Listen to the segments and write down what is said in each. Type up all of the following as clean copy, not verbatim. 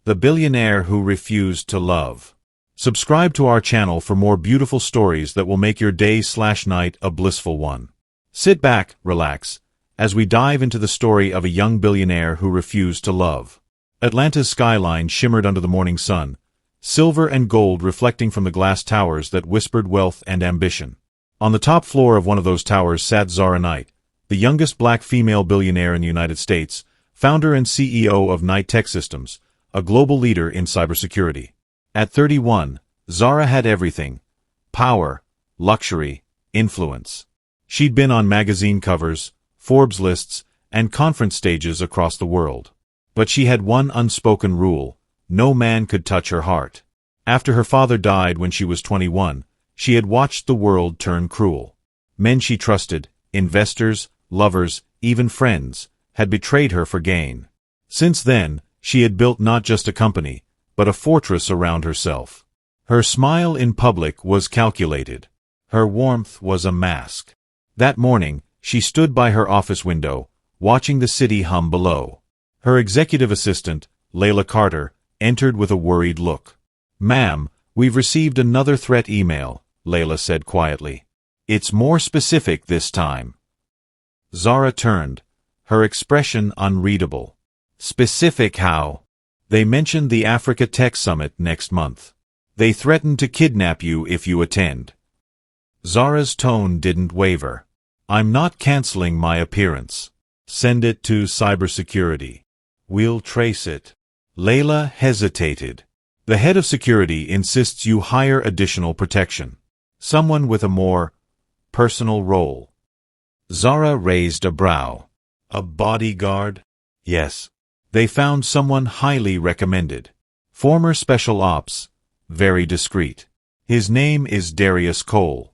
The Billionaire Who Refused to Love. Subscribe to our channel for more beautiful stories that will make your day/night a blissful one. Sit back, relax, as we dive into the story of a young billionaire who refused to love. Atlanta's skyline shimmered under the morning sun, silver and gold reflecting from the glass towers that whispered wealth and ambition. On the top floor of one of those towers sat Zara Knight, the youngest black female billionaire in the United States, founder and CEO of Knight Tech Systems, a global leader in cybersecurity. At 31, Zara had everything: power, luxury, influence. She'd been on magazine covers, Forbes lists, and conference stages across the world. But she had one unspoken rule: no man could touch her heart. After her father died when she was 21, she had watched the world turn cruel. Men she trusted, investors, lovers, even friends, had betrayed her for gain. Since then, she had built not just a company, but a fortress around herself. Her smile in public was calculated. Her warmth was a mask. That morning, she stood by her office window, watching the city hum below. Her executive assistant, Layla Carter, entered with a worried look. "Ma'am, we've received another threat email," Layla said quietly. "It's more specific this time." Zara turned, her expression unreadable. "Specific how?" "They mentioned the Africa Tech Summit next month. They threaten to kidnap you if you attend." Zara's tone didn't waver. "I'm not canceling my appearance. Send it to cybersecurity. We'll trace it." Layla hesitated. "The head of security insists you hire additional protection. Someone with a more personal role." Zara raised a brow. "A bodyguard?" "Yes. They found someone highly recommended. Former special ops, very discreet. His name is Darius Cole."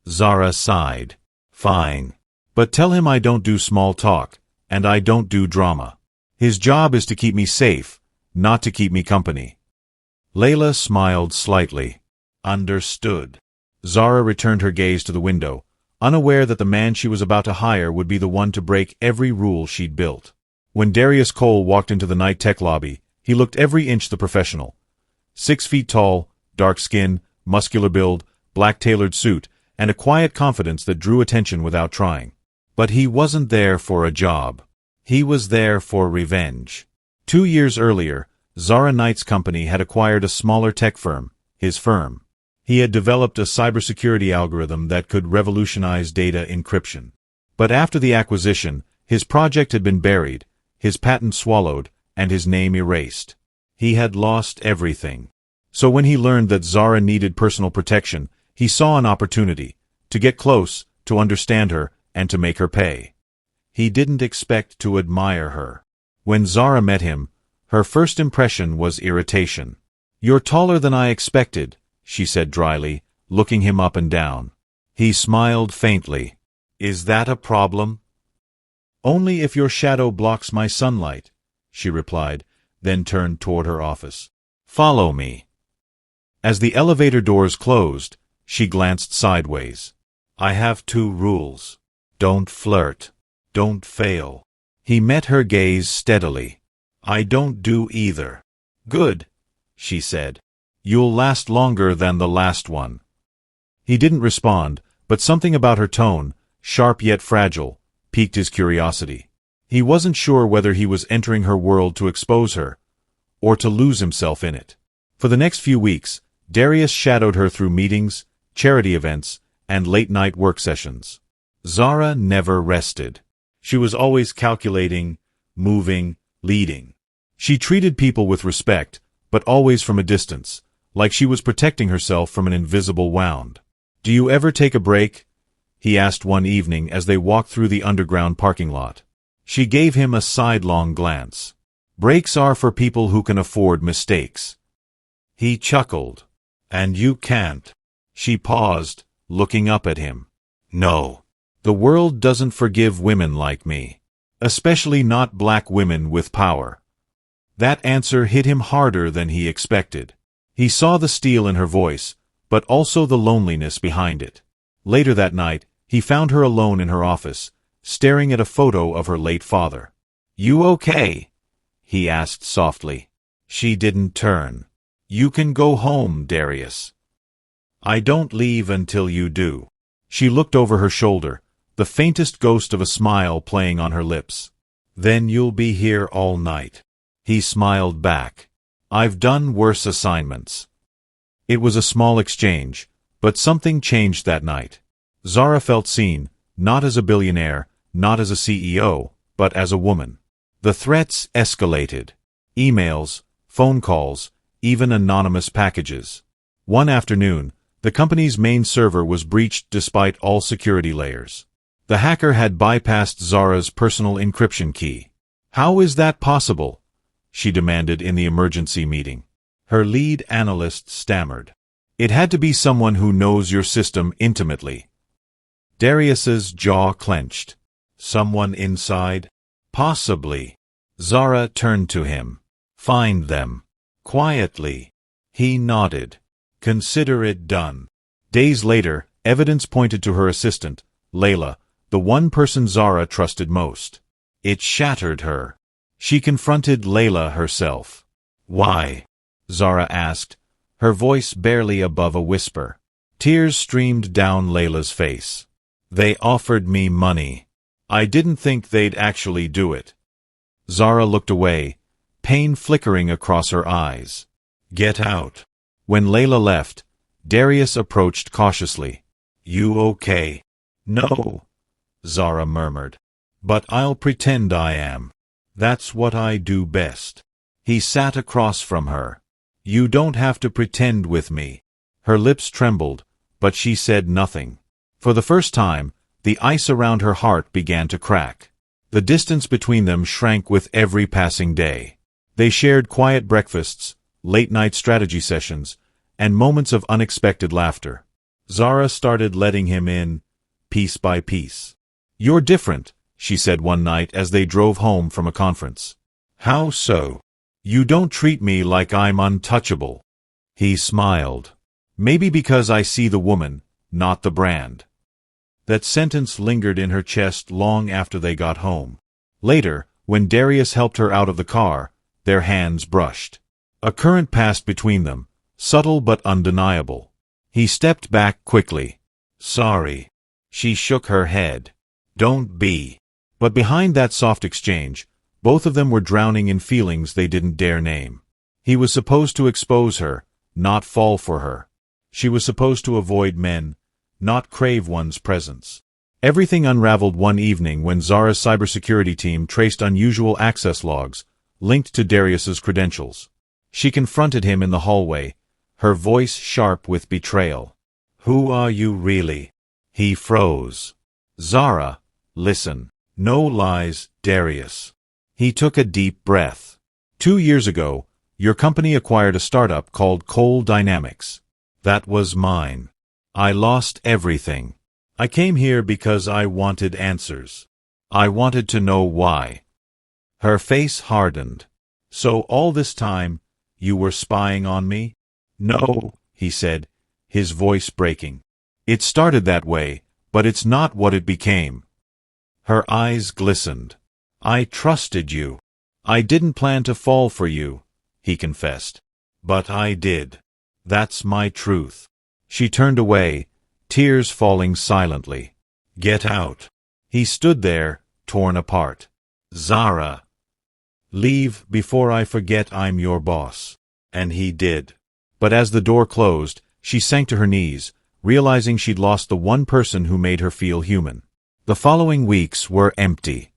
Zara sighed. "Fine. But tell him I don't do small talk, and I don't do drama. His job is to keep me safe, not to keep me company." Layla smiled slightly. "Understood." Zara returned her gaze to the window, unaware that the man she was about to hire would be the one to break every rule she'd built. When Darius Cole walked into the Knight Tech lobby, he looked every inch the professional. 6 feet tall, dark skin, muscular build, black tailored suit, and a quiet confidence that drew attention without trying. But he wasn't there for a job. He was there for revenge. 2 years earlier, Zara Knight's company had acquired a smaller tech firm, his firm. He had developed a cybersecurity algorithm that could revolutionize data encryption. But after the acquisition, his project had been buried, his patent swallowed, and his name erased. He had lost everything. So when he learned that Zara needed personal protection, he saw an opportunity to get close, to understand her, and to make her pay. He didn't expect to admire her. When Zara met him, her first impression was irritation. "You're taller than I expected," she said dryly, looking him up and down. He smiled faintly. "Is that a problem?" "Only if your shadow blocks my sunlight," she replied, then turned toward her office. "Follow me." As the elevator doors closed, she glanced sideways. "I have 2 rules. Don't flirt. Don't fail." He met her gaze steadily. "I don't do either." "Good," she said. "You'll last longer than the last one." He didn't respond, but something about her tone, sharp yet fragile, piqued his curiosity. He wasn't sure whether he was entering her world to expose her, or to lose himself in it. For the next few weeks, Darius shadowed her through meetings, charity events, and late-night work sessions. Zara never rested. She was always calculating, moving, leading. She treated people with respect, but always from a distance, like she was protecting herself from an invisible wound. "Do you ever take a break?" he asked one evening as they walked through the underground parking lot. She gave him a sidelong glance. "Breaks are for people who can afford mistakes." He chuckled. "And you can't." She paused, looking up at him. "No. The world doesn't forgive women like me. Especially not black women with power." That answer hit him harder than he expected. He saw the steel in her voice, but also the loneliness behind it. Later that night, he found her alone in her office, staring at a photo of her late father. "You okay?" he asked softly. She didn't turn. You can go home, Darius. I don't leave until you do. She looked over her shoulder, the faintest ghost of a smile playing on her lips. Then you'll be here all night. He smiled back. I've done worse assignments. It was a small exchange, but something changed that night. Zara felt seen, not as a billionaire, not as a CEO, but as a woman. The threats escalated. Emails, phone calls, even anonymous packages. One afternoon, the company's main server was breached despite all security layers. The hacker had bypassed Zara's personal encryption key. How is that possible? She demanded in the emergency meeting. Her lead analyst stammered. It had to be someone who knows your system intimately. Darius's jaw clenched. Someone inside? Possibly. Zara turned to him. Find them. Quietly. He nodded. Consider it done. Days later, evidence pointed to her assistant, Layla, the one person Zara trusted most. It shattered her. She confronted Layla herself. Why? Zara asked, her voice barely above a whisper. Tears streamed down Layla's face. They offered me money. I didn't think they'd actually do it. Zara looked away, pain flickering across her eyes. Get out. When Layla left, Darius approached cautiously. You okay? No, Zara murmured. But I'll pretend I am. That's what I do best. He sat across from her. You don't have to pretend with me. Her lips trembled, but she said nothing. For the first time, the ice around her heart began to crack. The distance between them shrank with every passing day. They shared quiet breakfasts, late-night strategy sessions, and moments of unexpected laughter. Zara started letting him in, piece by piece. You're different, she said one night as they drove home from a conference. How so? You don't treat me like I'm untouchable. He smiled. Maybe because I see the woman, not the brand. That sentence lingered in her chest long after they got home. Later, when Darius helped her out of the car, their hands brushed. A current passed between them, subtle but undeniable. He stepped back quickly. Sorry. She shook her head. Don't be. But behind that soft exchange, both of them were drowning in feelings they didn't dare name. He was supposed to expose her, not fall for her. She was supposed to avoid men, not crave one's presence. Everything unraveled one evening when Zara's cybersecurity team traced unusual access logs, linked to Darius's credentials. She confronted him in the hallway, her voice sharp with betrayal. Who are you really? He froze. Zara, listen. No lies, Darius. He took a deep breath. 2 years ago, your company acquired a startup called Coal Dynamics. That was mine. I lost everything. I came here because I wanted answers. I wanted to know why. Her face hardened. So all this time, you were spying on me? No, he said, his voice breaking. It started that way, but it's not what it became. Her eyes glistened. I trusted you. I didn't plan to fall for you, he confessed. But I did. That's my truth. She turned away, tears falling silently. Get out. He stood there, torn apart. Zara. Leave before I forget I'm your boss. And he did. But as the door closed, she sank to her knees, realizing she'd lost the one person who made her feel human. The following weeks were empty.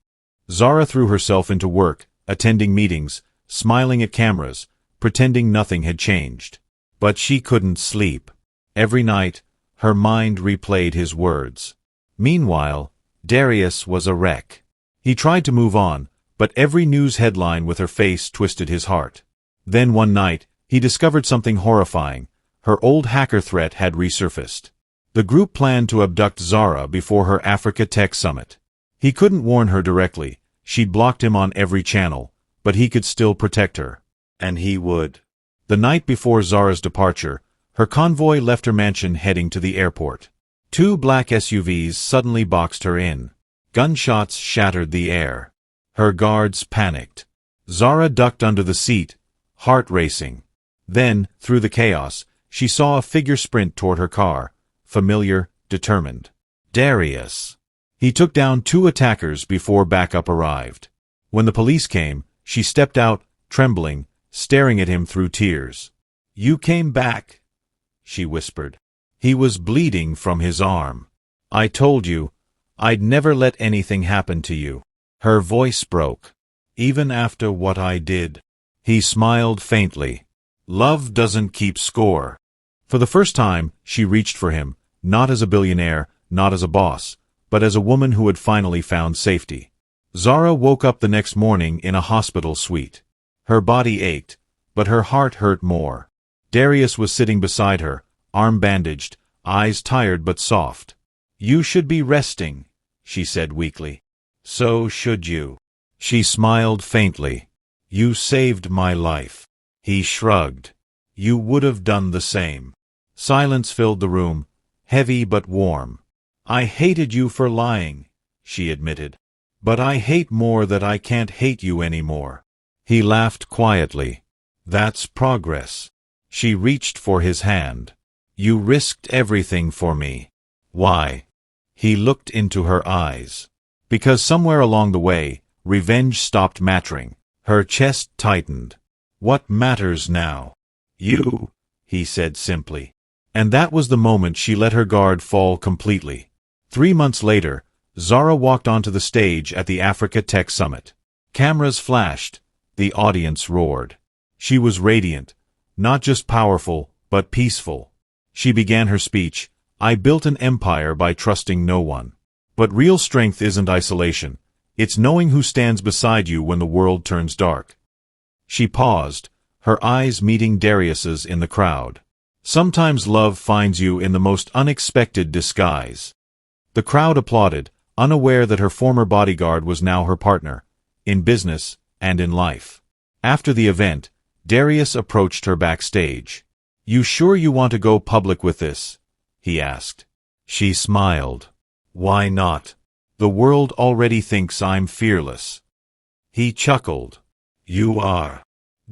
Zara threw herself into work, attending meetings, smiling at cameras, pretending nothing had changed. But she couldn't sleep. Every night, her mind replayed his words. Meanwhile, Darius was a wreck. He tried to move on, but every news headline with her face twisted his heart. Then one night, he discovered something horrifying. Her old hacker threat had resurfaced. The group planned to abduct Zara before her Africa Tech Summit. He couldn't warn her directly. She'd blocked him on every channel, but he could still protect her. And he would. The night before Zara's departure, her convoy left her mansion heading to the airport. 2 black SUVs suddenly boxed her in. Gunshots shattered the air. Her guards panicked. Zara ducked under the seat, heart racing. Then, through the chaos, she saw a figure sprint toward her car, familiar, determined. Darius. He took down 2 attackers before backup arrived. When the police came, she stepped out, trembling, staring at him through tears. "You came back," she whispered. He was bleeding from his arm. "I told you, I'd never let anything happen to you." Her voice broke. "Even after what I did." He smiled faintly. "Love doesn't keep score." For the first time, she reached for him, not as a billionaire, not as a boss, but as a woman who had finally found safety. Zara woke up the next morning in a hospital suite. Her body ached, but her heart hurt more. Darius was sitting beside her, arm bandaged, eyes tired but soft. "You should be resting," she said weakly. "So should you." She smiled faintly. "You saved my life." He shrugged. "You would have done the same." Silence filled the room, heavy but warm. "I hated you for lying," she admitted. "But I hate more that I can't hate you anymore." He laughed quietly. "That's progress." She reached for his hand. "You risked everything for me." "Why?" He looked into her eyes. Because somewhere along the way, revenge stopped mattering. Her chest tightened. "What matters now?" "You," he said simply. And that was the moment she let her guard fall completely. 3 months later, Zara walked onto the stage at the Africa Tech Summit. Cameras flashed. The audience roared. She was radiant, not just powerful, but peaceful. She began her speech, "I built an empire by trusting no one." But real strength isn't isolation. It's knowing who stands beside you when the world turns dark. She paused, her eyes meeting Darius's in the crowd. Sometimes love finds you in the most unexpected disguise. The crowd applauded, unaware that her former bodyguard was now her partner, in business and in life. After the event, Darius approached her backstage. "You sure you want to go public with this?" he asked. She smiled. "Why not? The world already thinks I'm fearless." He chuckled. "You are."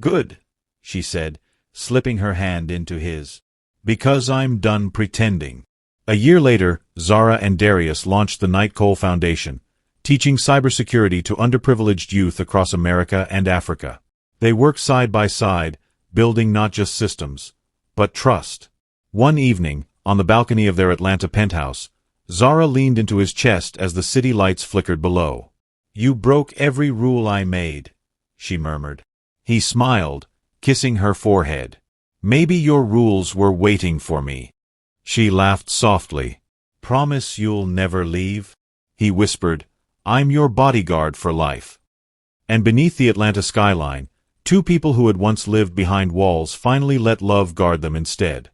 "Good," she said, slipping her hand into his. "Because I'm done pretending." A year later, Zara and Darius launched the Knight Cole Foundation, teaching cybersecurity to underprivileged youth across America and Africa. They worked side by side, building not just systems, but trust. One evening, on the balcony of their Atlanta penthouse, Zara leaned into his chest as the city lights flickered below. "You broke every rule I made," she murmured. He smiled, kissing her forehead. "Maybe your rules were waiting for me." She laughed softly. "Promise you'll never leave?" He whispered, "I'm your bodyguard for life." And beneath the Atlanta skyline, 2 people who had once lived behind walls finally let love guard them instead.